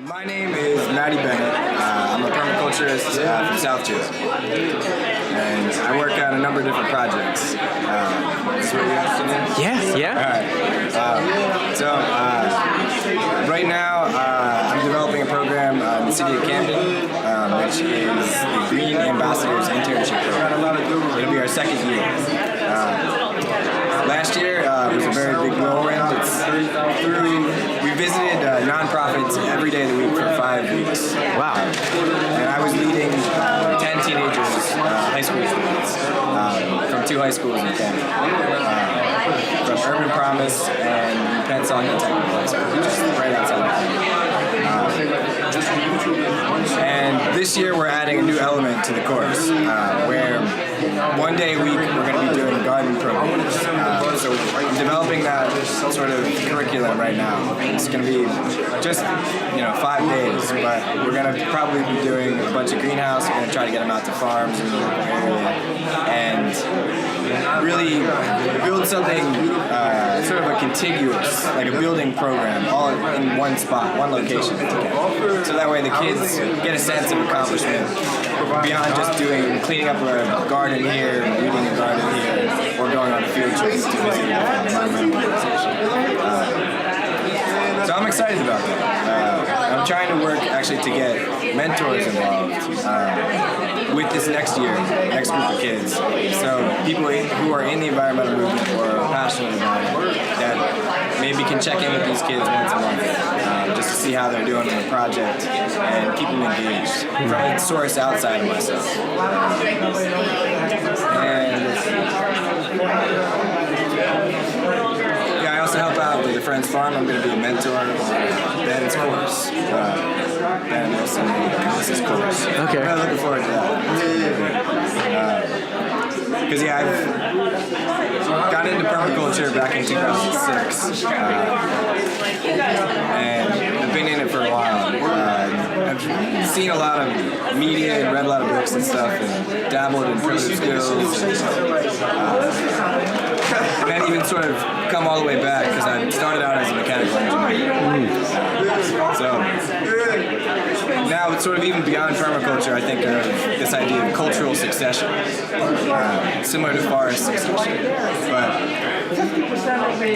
My name is Mattie Bennett. I'm a permaculturist from South Jersey. And I work on a number of different projects. Is this what you're interested in? Yeah. Alright. Right now, I'm developing a program in the city of Camden, which is the Green Ambassadors Internship Program. It'll be our second year. Last year was a very big whirlwind. We visited nonprofits every day of the week for 5 weeks. Wow. And I was leading 10 teenagers, high school students, from 2 high schools in Canada. From Urban Promise and Pennsylvania Technical High School, which is right outside of And this year we're adding a new element to the course, where 1 day a week we're going to be doing garden programs. So we're developing that sort of curriculum right now. It's going to be just 5 days, but we're going to probably be doing a bunch of greenhouse. We're going to try to get them out to farms in the local area and really build something sort of a contiguous, like a building program, all in one spot, one location. So that way the kids get a sense of accomplishment beyond just cleaning up a garden here, weeding a garden here, or going on a field trip to visit an environmental organization. So I'm excited about that. I'm trying to work actually to get mentors involved with this next group of kids. So people who are in the environmental movement or are passionate about it, that maybe can check in with these kids once a month, just to see how they're doing on the project and keep them engaged from a source outside of myself. I also help out with a friend's farm. I'm going to be a mentor on Ben's course. Ben Wilson and Melissa's course. Okay. I'm really looking forward to that. Because I've got into permaculture back in 2006, and I've been in it for a while. I've seen a lot of media and read a lot of books and stuff, and dabbled in primitive skills. And then even sort of come all the way back because I started out as a mechanical engineer. So now it's sort of even beyond permaculture. I think of this idea of cultural succession, similar to forest succession. But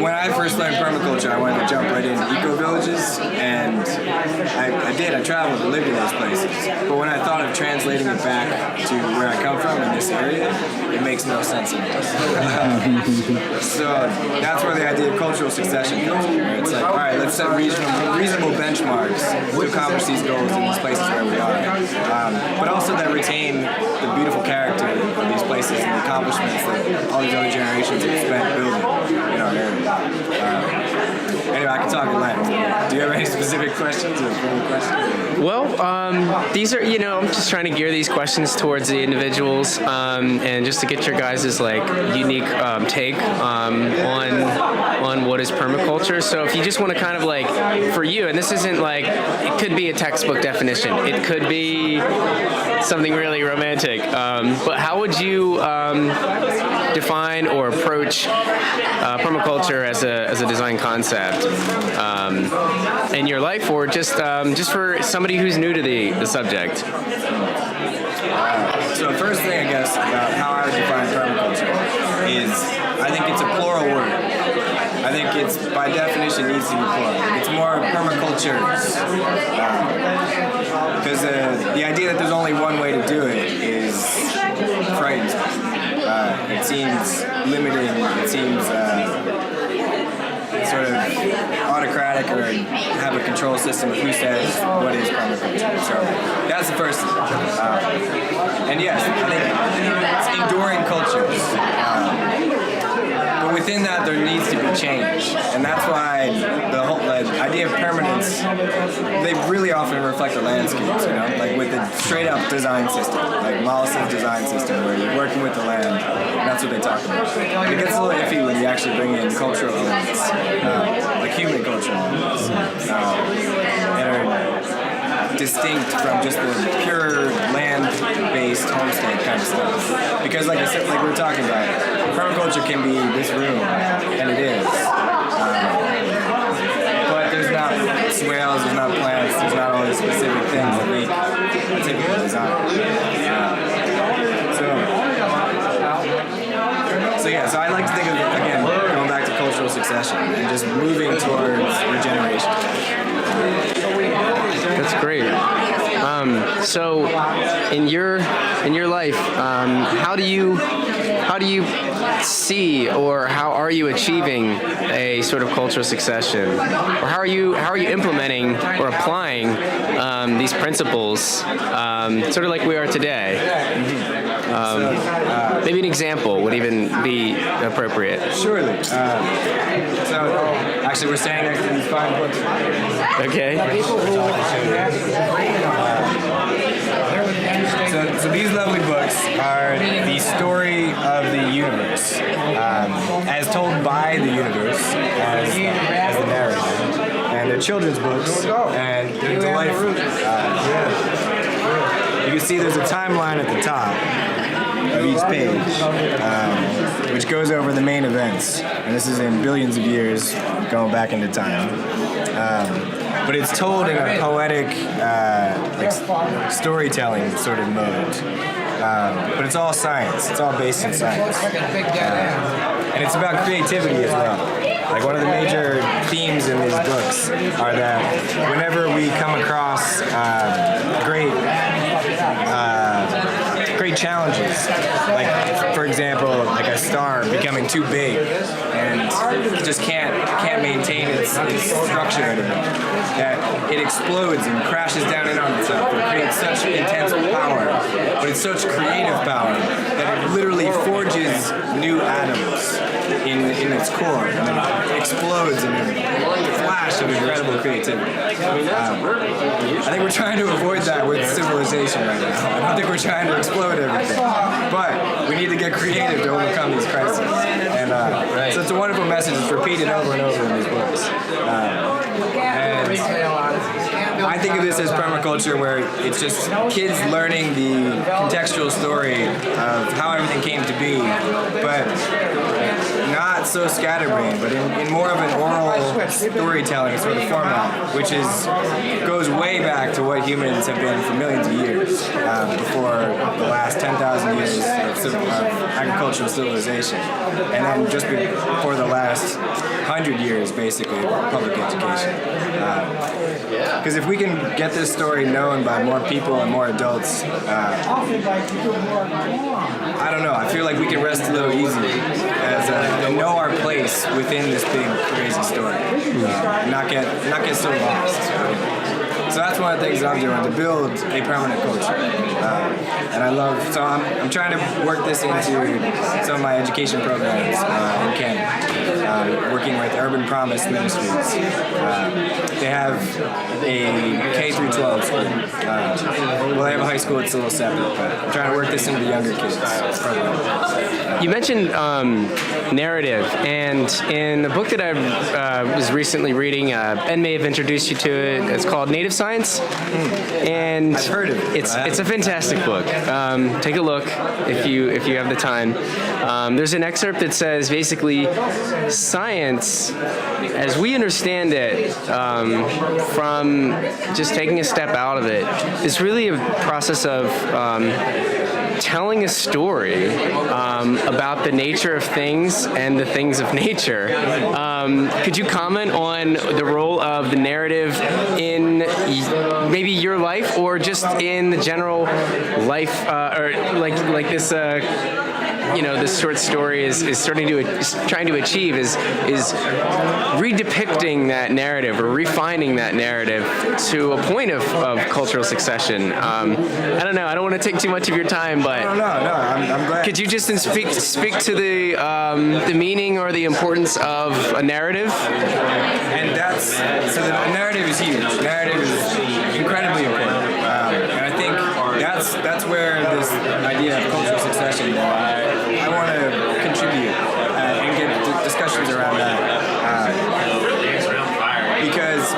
when I first learned permaculture, I wanted to jump right into eco-villages, and I did. I traveled and lived in those places. But when I thought of translating it back to where I come from in this area, it makes no sense anymore. So that's where the idea of cultural succession comes in. It's like, all right, let's set reasonable benchmarks to accomplish these goals in these places where we are. But also that retain the beautiful character of these places and the accomplishments that all these other generations have spent building in our area. Anyway, I can talk at length. Do you have any specific questions or further questions? Well, these are, I'm just trying to gear these questions towards the individuals, and just to get your guys' unique take on what is permaculture. So if you just want to kind of for you, and this isn't it could be a textbook definition, it could be something really romantic, but how would you define or approach permaculture as a design concept in your life, or just for somebody who's new to the subject? So the first thing, I guess, about how I would define permaculture is I think it's a plural word. I think it's, by definition, needs to be plural. It's more permaculturist. Because the idea that there's only one way to do it is frightening. It seems limiting. It seems sort of autocratic, or have a control system of who says what is permaculture. So that's the first thing. And yes, I think it's enduring cultures. But within that, there needs to be change. And that's why the whole idea of permanence, they really often reflect the landscapes, with the straight up design system, like Mollis's design system, where you're working with the land. And that's what they talk about. It gets a little iffy when you actually bring in cultural elements, like human cultural elements, that are distinct from just the pure land-based homestead kind of stuff. Because like I said, like we were talking about, permaculture can be this room, and it is. But there's not swales, there's not plants, there's not all the specific things that make a typical design. So I like to think of it, again, going back to cultural succession and just moving towards regeneration. That's great. So, in your life, how do you see, or how are you achieving a sort of cultural succession, or how are you implementing or applying these principles, sort of like we are today? Maybe an example would even be appropriate. Surely. So actually, we're standing next to these fine books. Okay. So these lovely books are the story of the universe, as told by the universe, as the narrative. And they're children's books, and they're delightful. You can see there's a timeline at the top of each page, which goes over the main events. And this is in billions of years going back into time. But it's told in a poetic, storytelling sort of mode. But it's all science. It's all based in science. And it's about creativity as well. Like, one of the major themes in these books are that whenever we come across great challenges, like, for example, like a star becoming too big and just can't maintain its structure anymore, that it explodes and crashes down in on itself. It creates such intense power, but it's such creative power that it literally forges new atoms in its core, and then it explodes in a flash of incredible creativity. I think we're trying to avoid that with civilization right now. I don't think we're trying to explode everything, but we need to get creative to overcome these crises. And so it's a wonderful message. It's repeated over and over in these books. And I think of this as permaculture, where it's just kids learning the contextual story of how everything came to be, but not so scatterbrained, but in more of an oral storytelling sort of format, which goes way back to what humans have been for millions of years, before the last 10,000 years of agricultural civilization, and then just before the last 100 years, basically, of public education. Because if we can get this story known by more people and more adults, I don't know, I feel like we can rest a little easier and know our place within this big, crazy story, and not get so lost. So that's one of the things that I'm doing, to build a permanent culture. And I'm trying to work this into some of my education programs in Canada, working with Urban Promise Ministries. They have a K through 12 school. Well, they have a high school, it's a little separate, but I'm trying to work this into the younger kids. You mentioned narrative, and in a book that I was recently reading, Ben may have introduced you to it. It's called Native Science, and I've heard of it. It's a fantastic book. Take a look if you have the time. There's an excerpt that says basically science, as we understand it, from just taking a step out of it, is really a process of telling a story about the nature of things and the things of nature. Could you comment on the role of the narrative in maybe your life, or just in the general life, or like this? This short story is trying to achieve is redepicting that narrative, or refining that narrative to a point of cultural succession. I don't know. I don't want to take too much of your time, but No, I'm glad. could you just speak to the meaning or the importance of a narrative? And so the narrative is huge. Narrative is incredibly important, and I think that's where this idea of cultural succession, I want to contribute and get discussions around that, because,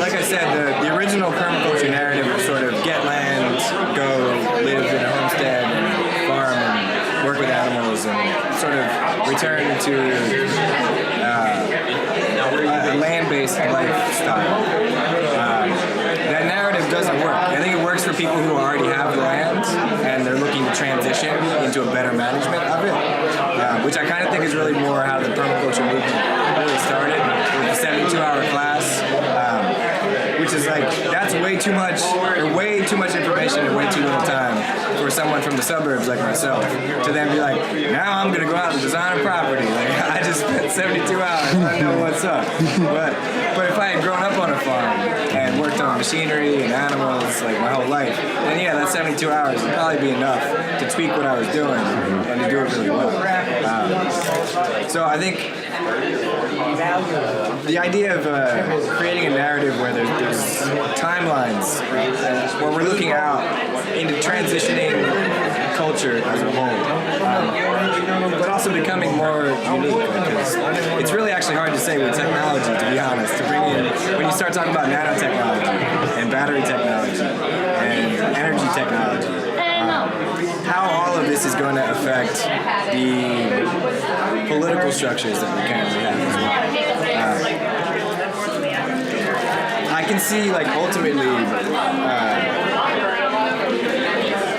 like I said, the original permaculture narrative was sort of get land, go live in a homestead and farm and work with animals, and sort of return to a land-based lifestyle. people who already have the land and they're looking to transition into a better management of it, which I kind of think is really more how the permaculture movement really started with the 72-hour class, which is like, that's way too much information in way too little time for someone from the suburbs like myself to then be like, now I'm gonna go out and design a property. Like, I just spent 72 hours, I know what's up. But if I had grown up on a farm and worked on machinery and animals like my whole life, then yeah, that 72 hours would probably be enough to tweak what I was doing and to do it really well. So I think the idea of creating a narrative where there's timelines, where we're looking out into transitioning culture as a whole, but also becoming more unique, because it's really actually hard to say with technology, to be honest, to bring in, when you start talking about nanotechnology and battery technology and energy technology, how all of this is going to affect the political structures that we currently have as well. I can see, like, ultimately,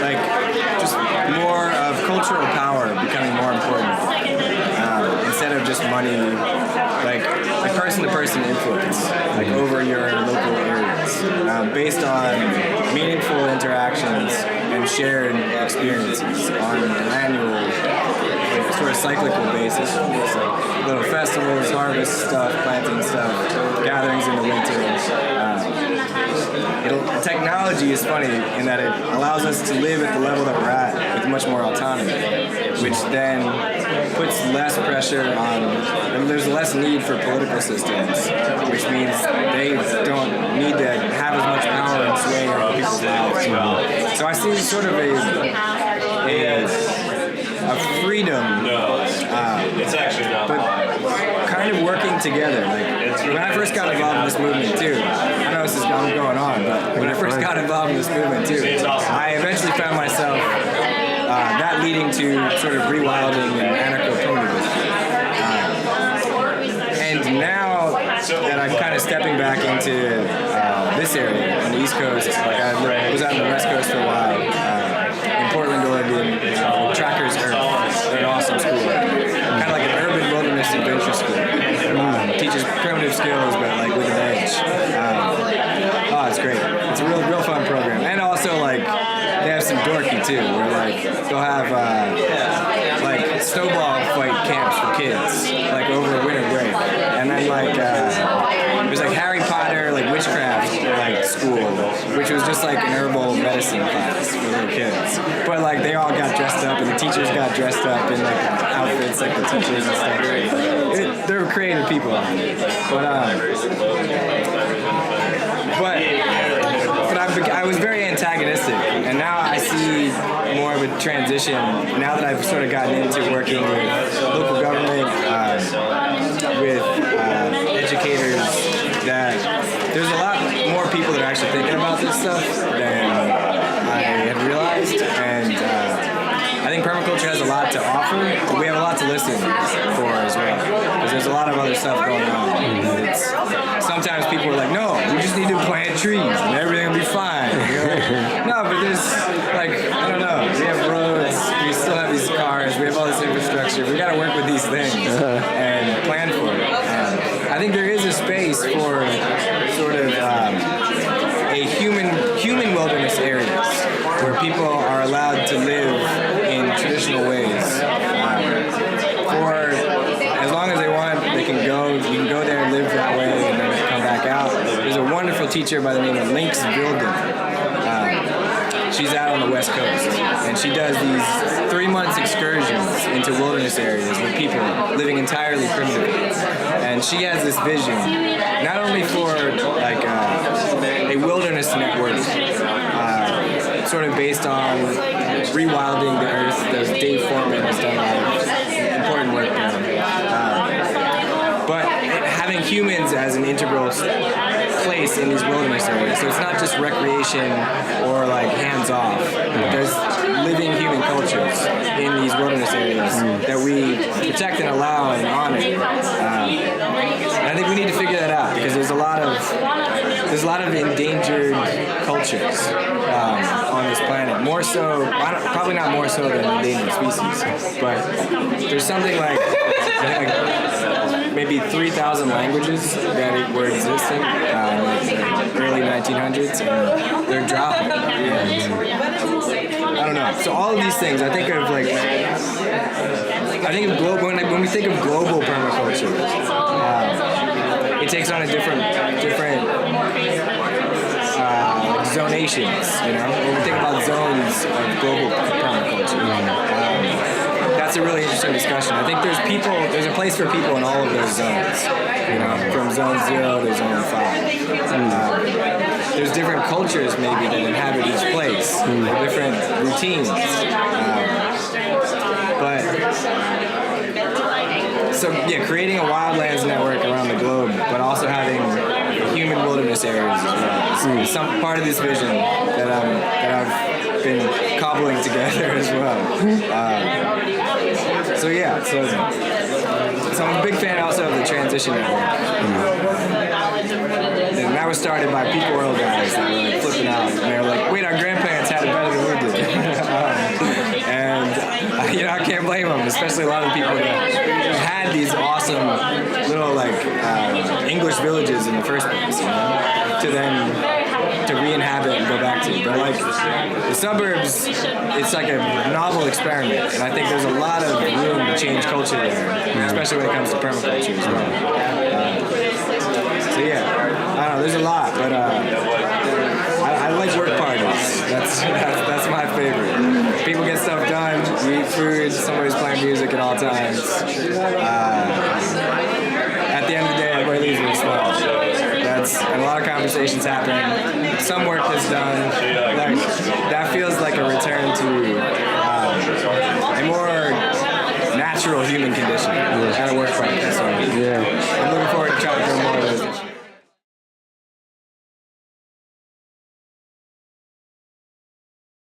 like, just more of cultural power becoming more important instead of just money, like person-to-person influence, like over your local areas, based on meaningful interactions and shared experiences on an annual, sort of cyclical basis. So little festivals, harvest stuff, planting stuff, gatherings in the winter. Technology is funny in that it allows us to live at the level that we're at with much more autonomy, which then puts less pressure on, and there's less need for political systems, which means they don't need to have as much power and sway over people's lives. So I see sort of a freedom, but kind of working together. Like, when I first got involved in this movement too, I know this is going on, but when I first got involved in this movement too, I eventually found myself that leading to sort of rewilding and anarcho-primitivism. And now that I'm kind of stepping back into this area on the East Coast, like I was out on the West Coast for a while, in Portland, Oregon, Trackers Earth. They're an awesome school. Kind of like an urban wilderness adventure school. Teaches primitive skills, but like with an edge. It's great. It's a real fun program. And also, like, they have some dorky too, where like they'll have like snowball fight camps for kids, like over a winter break. And then like there's like Harry Potter, like witchcraft, like school, which was just like an herbal medicine class for little kids. But like they all got dressed up, and the teachers got dressed up in like outfits like the teachers and stuff. They're creative people. But I was very antagonistic, and now I see more of a transition. Now that I've sort of gotten into working with local government, with educators, that there's a lot more people that are actually thinking about this stuff than I had realized, and I think permaculture has a lot to offer, but we have a lot to listen for as well, because there's a lot of other stuff going on. Sometimes people are like, no, we just need to plant trees and everything will be fine. You know? No, but there's, like, I don't know, we have roads, we still have these cars, we have all this infrastructure, we got to work with these things and plan for it. And I think there is a space for sort of a human wilderness areas where people are allowed to live in traditional ways. For as long as they want, they can go. You can go there and live that way, and then come back out. There's a wonderful teacher by the name of Lynx Vilden. She's out on the West Coast, and she does these 3 months excursions into wilderness areas with people living entirely primitively. And she has this vision, not only for like a wilderness network, sort of based on rewilding the earth. Those Dave Foreman has done important work there. But having humans as an integral place in these wilderness areas. So it's not just recreation or like hands-off, but there's living human cultures in these wilderness areas that we protect and allow and honor. And I think we need to figure that out, because there's a lot of there's a lot of endangered cultures on this planet. More so, probably not more so than endangered species, but there's something like maybe 3,000 languages that were existing in like the early 1900s, and they're dropping. And I don't know. So all of these things, I think of like, when we think of global permaculture, it takes on a different zonations, you know? When we think about zones of global permaculture, that's a really interesting discussion. I think there's a place for people in all of those zones, you know, from zone 0 to zone 5. There's different cultures maybe that inhabit each place, different routines. Creating a wildlands network around the globe, but also having human wilderness areas as well. Is some part of this vision that I've been cobbling together as well. So I'm a big fan also of the transition network. And that was started by Peak World guys that were like flipping out, and they were like, "Wait, our grandparents had it better than we did." I can't blame them, especially a lot of the people that had these awesome little English villages in the first place, you know, to re-inhabit and go back to. But like the suburbs, it's like a novel experiment, and I think there's a lot of room to change culture there, especially when it comes to permaculture as well. I don't know, there's a lot, but I like work parties. That's my favorite. People get stuff done, we eat food, somebody's playing music at all times. At the end of the day, everybody leaves with a smile. And a lot of conversations happen. Some work is done. That feels like a return to a more natural human condition.